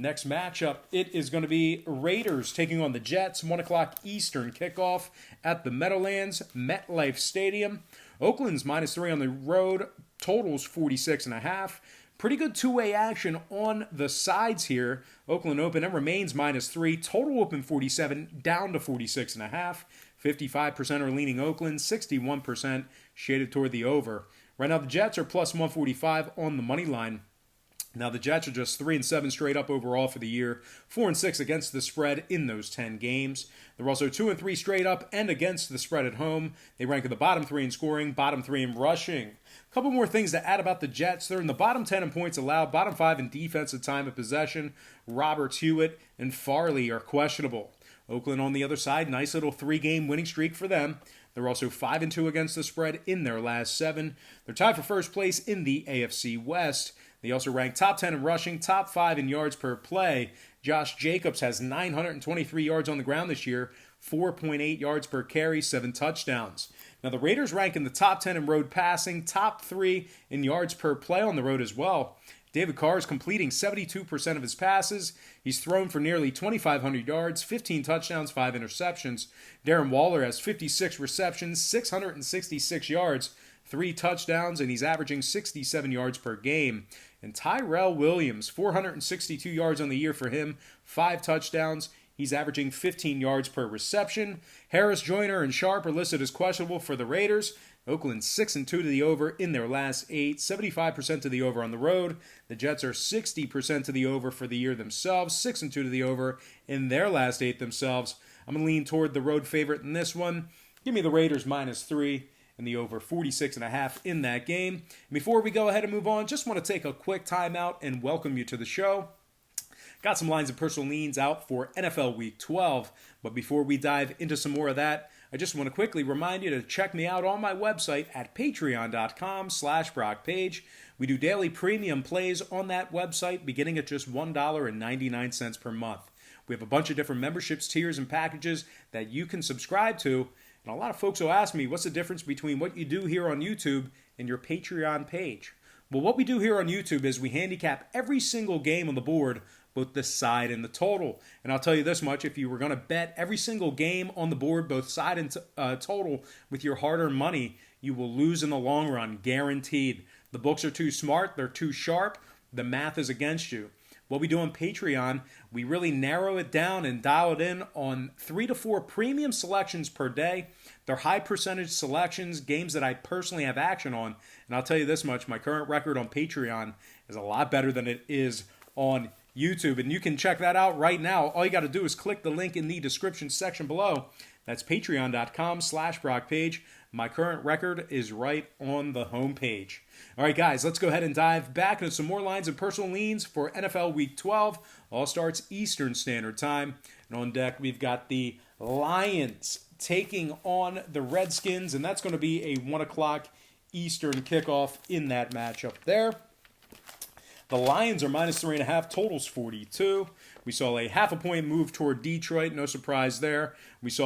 Next matchup, it is going to be Raiders taking on the Jets. 1 o'clock Eastern kickoff at the Meadowlands, MetLife Stadium. Oakland's -3 on the road. Totals 46.5. Pretty good two-way action on the sides here. Oakland open and remains -3. Total open 47, down to 46.5. 55% are leaning Oakland, 61% shaded toward the over. Right now, the Jets are +145 on the money line. Now, the Jets are just 3-7 straight up overall for the year, 4-6 against the spread in those 10 games. They're also 2-3 straight up and against the spread at home. They rank in the bottom 3 in scoring, bottom 3 in rushing. A couple more things to add about the Jets. They're in the bottom 10 in points allowed, bottom 5 in defensive time of possession. Roberts, Hewitt, and Farley are questionable. Oakland on the other side, nice little 3-game winning streak for them. They're also 5-2 against the spread in their last 7. They're tied for first place in the AFC West. They also rank top 10 in rushing, top 5 in yards per play. Josh Jacobs has 923 yards on the ground this year, 4.8 yards per carry, 7 touchdowns. Now, the Raiders rank in the top 10 in road passing, top 3 in yards per play on the road as well. David Carr is completing 72% of his passes. He's thrown for nearly 2,500 yards, 15 touchdowns, 5 interceptions. Darren Waller has 56 receptions, 666 yards, 3 touchdowns, and he's averaging 67 yards per game. And Tyrell Williams, 462 yards on the year for him, 5 touchdowns. He's averaging 15 yards per reception. Harris, Joyner, and Sharp are listed as questionable for the Raiders. Oakland 6-2 to the over in their last 8, 75% to the over on the road. The Jets are 60% to the over for the year themselves, 6-2 to the over in their last 8 themselves. I'm going to lean toward the road favorite in this one. Give me the Raiders -3. And the over 46.5 in that game. Before we go ahead and move on, just want to take a quick timeout and welcome you to the show. Got some lines and personal leans out for NFL Week 12, but before we dive into some more of that, I just want to quickly remind you to check me out on my website at patreon.com/BrockPage. We do daily premium plays on that website beginning at just $1.99 per month. We have a bunch of different memberships, tiers, and packages that you can subscribe to. And a lot of folks will ask me, what's the difference between what you do here on YouTube and your Patreon page? Well, what we do here on YouTube is we handicap every single game on the board, both the side and the total. And I'll tell you this much, if you were going to bet every single game on the board, both side and total, with your hard-earned money, you will lose in the long run, guaranteed. The books are too smart, they're too sharp, the math is against you. What we do on Patreon, we really narrow it down and dial it in on 3 to 4 premium selections per day. They're high percentage selections, games that I personally have action on. And I'll tell you this much, my current record on Patreon is a lot better than it is on YouTube. And you can check that out right now. All you got to do is click the link in the description section below. That's patreon.com/BrockPage. My current record is right on the homepage. All right, guys, let's go ahead and dive back into some more lines and personal leans for NFL Week 12. All starts Eastern Standard Time. And on deck, we've got the Lions taking on the Redskins, and that's going to be a 1 o'clock Eastern kickoff in that matchup there. The Lions are -3.5, totals 42. We saw a half a point move toward Detroit, no surprise there. We saw